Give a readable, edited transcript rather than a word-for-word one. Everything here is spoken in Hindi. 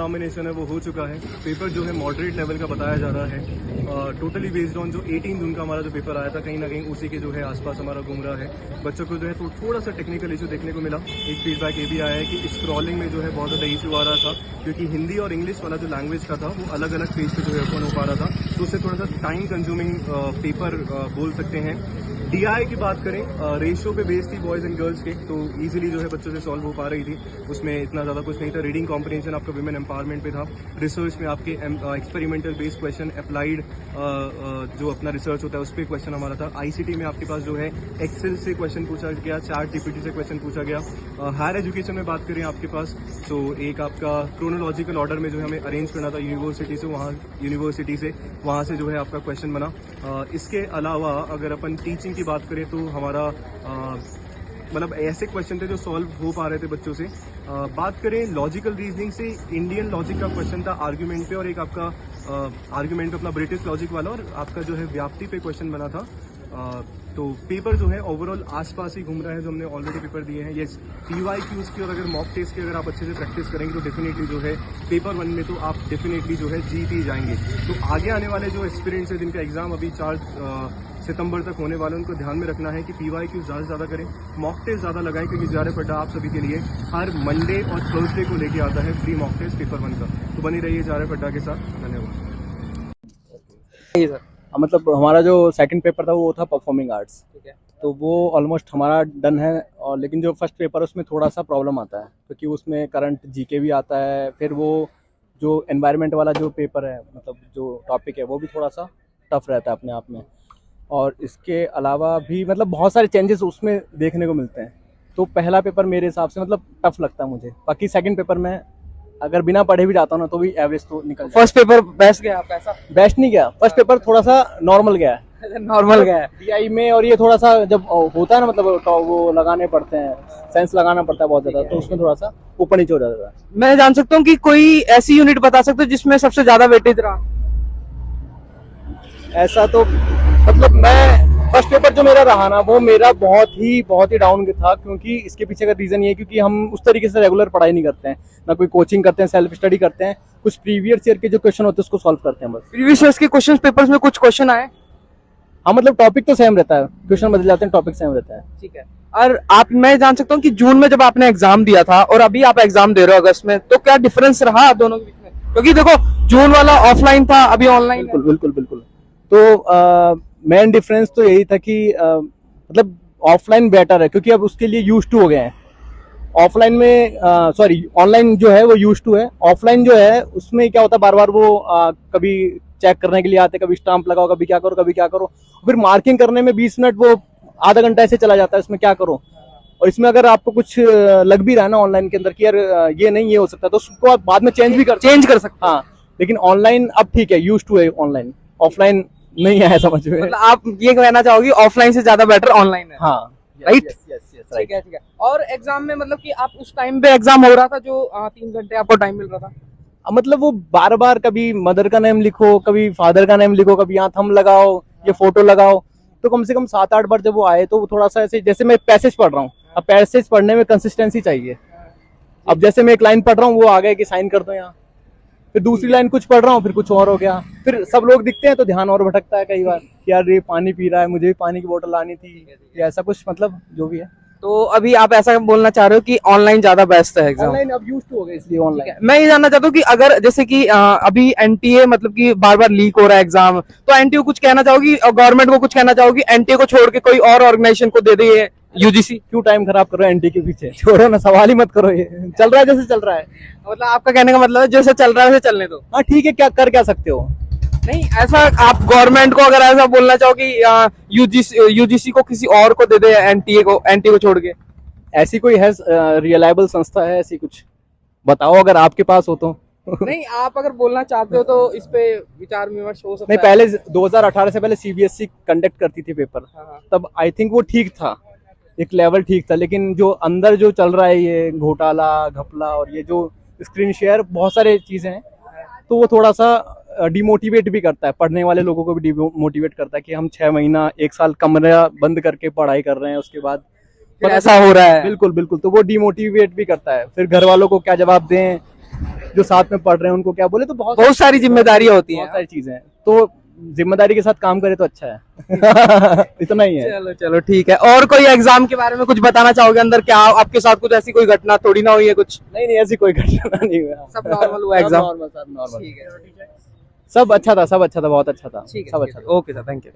एग्जामिनेशन है वो हो चुका है। पेपर जो है मॉडरेट लेवल का बताया जा रहा है। टोटली बेस्ड ऑन जो 18 जून का हमारा जो पेपर आया था, कहीं ना कहीं उसी के जो है आसपास हमारा घूम रहा है। बच्चों को जो है तो थोड़ा सा टेक्निकल इशू देखने को मिला। एक फीडबैक ये भी आया है कि स्क्रॉलिंग में जो है बहुत ज़्यादा इशू आ रहा था, क्योंकि हिंदी और इंग्लिश वाला जो लैंग्वेज का था वो अलग अलग पेज पे जो है ओपन हो पा रहा था, तो उससे थोड़ा सा टाइम कंज्यूमिंग पेपर बोल सकते हैं। DI की बात करें, रेशियो पे बेस थी बॉयज़ एंड गर्ल्स के, तो इजीली जो है बच्चों से सॉल्व हो पा रही थी। उसमें इतना ज़्यादा कुछ नहीं था। रीडिंग कॉम्प्रिहेंशन आपका विमेन एम्पावरमेंट पे था। रिसर्च में आपके एक्सपेरिमेंटल बेस्ड क्वेश्चन, अप्लाइड जो अपना रिसर्च होता है उस पर क्वेश्चन हमारा था। ICT में आपके पास जो है एक्सेल से क्वेश्चन पूछा गया, चैट GPT से क्वेश्चन पूछा गया। हायर एजुकेशन में बात करें आपके पास, तो एक आपका क्रोनोलॉजिकल ऑर्डर में जो है हमें अरेंज करना था यूनिवर्सिटी से, वहाँ से जो है आपका क्वेश्चन बना। इसके अलावा अगर अपन टीचिंग की बात करें तो हमारा मतलब ऐसे क्वेश्चन थे जो सॉल्व हो पा रहे थे बच्चों से। बात करें लॉजिकल रीजनिंग से, इंडियन लॉजिक का क्वेश्चन था आर्ग्यूमेंट पे, और एक आपका आर्ग्यूमेंट पे अपना ब्रिटिश लॉजिक वाला, और आपका जो है व्याप्ति पे क्वेश्चन बना था। तो पेपर जो है ओवरऑल आसपास ही घूम रहा है जो हमने ऑलरेडी पेपर दिए हैं। ये PYQs की और अगर मॉक टेस्ट की अगर आप अच्छे से प्रैक्टिस करेंगे तो डेफिनेटली जो है पेपर 1 में तो आप डेफिनेटली जो है जीत ही जाएंगे। तो आगे आने वाले जो एस्पिरेंट्स है जिनका एग्जाम अभी 4 सितंबर तक होने वाले, उनको ध्यान में रखना है कि PYQs ज़्यादा से ज़्यादा करें, मॉक टेस्ट ज़्यादा लगाएं, क्योंकि ज़्यादा पड्डा आप सभी के लिए हर मंडे और थर्सडे को लेके आता है फ्री मॉक टेस्ट पेपर 1 का। तो बनी रहिए ज़्यादा पड्डा के साथ। धन्यवाद। मतलब हमारा जो सेकंड पेपर था वो था परफॉर्मिंग आर्ट्स, ठीक है। तो वो ऑलमोस्ट हमारा डन है। और लेकिन जो फर्स्ट पेपर है उसमें थोड़ा सा प्रॉब्लम आता है, क्योंकि उसमें करंट GK भी आता है। फिर वो जो एनवायरनमेंट वाला जो पेपर है, मतलब जो टॉपिक है, वो भी थोड़ा सा टफ रहता है अपने आप में। और इसके अलावा भी मतलब बहुत सारे चेंजेस उसमें देखने को मिलते हैं। तो पहला पेपर मेरे हिसाब से मतलब टफ लगता है मुझे। बाकी सेकंड पेपर में अगर बिना पढ़े भी जाता हूँ ना तो भी एवरेज तो निकल जाता है। फर्स्ट पेपर बेस्ट गया आपका? ऐसा बेस्ट नहीं गया, फर्स्ट पेपर थोड़ा सा नॉर्मल गया है। नॉर्मल गया है DI में। और ये थोड़ा सा जब होता है ना, मतलब वो लगाने पड़ते हैं, सेंस लगाना पड़ता है बहुत ज्यादा, तो उसमें थोड़ा सा ऊपर नीचे हो जाता है। मैं जान सकता हूँ कि कोई ऐसी यूनिट बता सकते हो जिसमें सबसे ज्यादा वेटेज रहा? ऐसा तो मतलब मैं फर्स्ट पेपर जो मेरा रहा ना, वो मेरा बहुत ही डाउन था। क्योंकि इसके पीछे का रीजन ये है क्योंकि हम उस तरीके से रेगुलर पढ़ाई नहीं करते हैं, ना कोई कोचिंग करते हैं, सेल्फ स्टडी करते हैं। कुछ प्रीवियस ईयर के जो क्वेश्चन होते हैं उसको सॉल्व करते हैं बस। प्रीवियस ईयर के क्वेश्चन पेपर्स में कुछ क्वेश्चन आए? हाँ, मतलब टॉपिक तो सेम रहता है, क्वेश्चन बदल जाते हैं, टॉपिक सेम रहता है। ठीक है। और मैं जान सकता हूँ कि जून में जब आपने एग्जाम दिया था और अभी आप एग्जाम दे रहे हो अगस्त में, तो क्या डिफरेंस रहा दोनों के बीच में? क्योंकि देखो जून वाला ऑफलाइन था, अभी ऑनलाइन। बिल्कुल। तो मेन डिफरेंस तो यही था कि मतलब ऑफलाइन बेटर है, क्योंकि अब उसके लिए यूज टू हो गए हैं। ऑफलाइन में ऑनलाइन जो है वो यूज टू है। ऑफलाइन जो है उसमें क्या होता है, बार बार वो कभी चेक करने के लिए आते, कभी स्टाम्प लगाओ, कभी क्या करो, फिर मार्किंग करने में 20 मिनट वो आधा घंटा ऐसे चला जाता है, इसमें क्या करो। और इसमें अगर आपको कुछ लग भी रहा है ना ऑनलाइन के अंदर कि यार ये नहीं, ये हो सकता है, तो उसको आप बाद में चेंज कर सकते। हाँ, लेकिन ऑनलाइन अब ठीक है, यूज टू है ऑनलाइन, ऑफलाइन नहीं है समझ में। मतलब आप ये कहना चाहोगे ऑफलाइन से ज्यादा बेटर ऑनलाइन है? हाँ, राइट। यस। ठीक है। और एग्जाम में मतलब कि आप उस टाइम पे एग्जाम हो रहा था जो 3 घंटे आपको टाइम मिल रहा था? मतलब वो बार बार कभी मदर का नेम लिखो, कभी फादर का नेम लिखो, कभी यहाँ थंब लगाओ, ये फोटो लगाओ। तो कम से कम 7-8 बार जब वो आए तो वो थोड़ा सा ऐसे, जैसे मैं पैसेज पढ़ रहा हूँ, अब पैसेज पढ़ने में कंसिस्टेंसी चाहिए। अब जैसे मैं एक लाइन पढ़ रहा हूँ, वो आ गया कि साइन कर दो यहाँ, फिर दूसरी लाइन कुछ पढ़ रहा हूँ, फिर कुछ और हो गया, फिर सब लोग दिखते हैं तो ध्यान और भटकता है कई बार कि यार ये पानी पी रहा है, मुझे भी पानी की बोतल लानी थी, या ऐसा कुछ, मतलब जो भी है। तो अभी आप ऐसा बोलना चाह रहे हो कि ऑनलाइन ज्यादा बेस्ट है एग्जाम? ऑनलाइन अब यूज टू हो गए इसलिए ऑनलाइन। मैं ये जानना चाहता हूँ कि अगर जैसे कि अभी NTA मतलब कि बार बार लीक हो रहा है एग्जाम, तो NTA को कुछ कहना चाहोगी और गवर्नमेंट को कुछ कहना चाहोगी? NTA को छोड़ के कोई और ऑर्गेनाइजेशन को दे दे UGC? क्यों टाइम खराब करो NTA के पीछे, छोड़ो ना, सवाल ही मत करो, ये चल रहा है जैसे चल रहा है। मतलब आपका कहने का मतलब है जैसे चल रहा है वैसे चलने दो। हाँ ठीक है, क्या कर क्या सकते हो। नहीं, ऐसा आप गवर्नमेंट को अगर ऐसा बोलना चाहो कि UGC को किसी और को दे दे NTA को छोड़ के? ऐसी कोई है रिलायबल संस्था है ऐसी, कुछ बताओ अगर आपके पास हो तो। नहीं, आप अगर बोलना चाहते हो तो इस पे विचार विमर्श हो सकता नहीं, पहले 2018 से पहले CBSE कंडक्ट करती थी पेपर, तब आई थिंक वो ठीक था, एक लेवल ठीक था। लेकिन जो अंदर जो चल रहा है, ये घोटाला घपला और ये जो स्क्रीन शेयर, बहुत सारे चीजें हैं, तो वो थोड़ा सा डिमोटिवेट भी करता है, पढ़ने वाले लोगों को भी डिमोटिवेट करता है कि हम 6 महीना 1 साल कमरा बंद करके पढ़ाई कर रहे हैं, उसके बाद ऐसा हो रहा है। बिल्कुल, तो वो डिमोटिवेट भी करता है। फिर घर वालों को क्या जवाब दें, जो साथ में पढ़ रहे हैं उनको क्या बोले, तो बहुत सारी जिम्मेदारियां होती बहुत हैं। सारी चीजें हैं। तो जिम्मेदारी के साथ काम करे तो अच्छा है। इतना ही है। चलो चलो ठीक है। और कोई एग्जाम के बारे में कुछ बताना चाहोगे, अंदर क्या आपके साथ कुछ ऐसी कोई घटना थोड़ी ना हुई है कुछ? नहीं नहीं, ऐसी कोई घटना नहीं हुआ। सब नॉर्मल हुआ एग्जाम? नॉर्मल, सब नॉर्मल। ठीक है सब अच्छा था, सब अच्छा था, बहुत अच्छा था, ठीक है सब ठीक अच्छा है। था। Okay sir, thank you.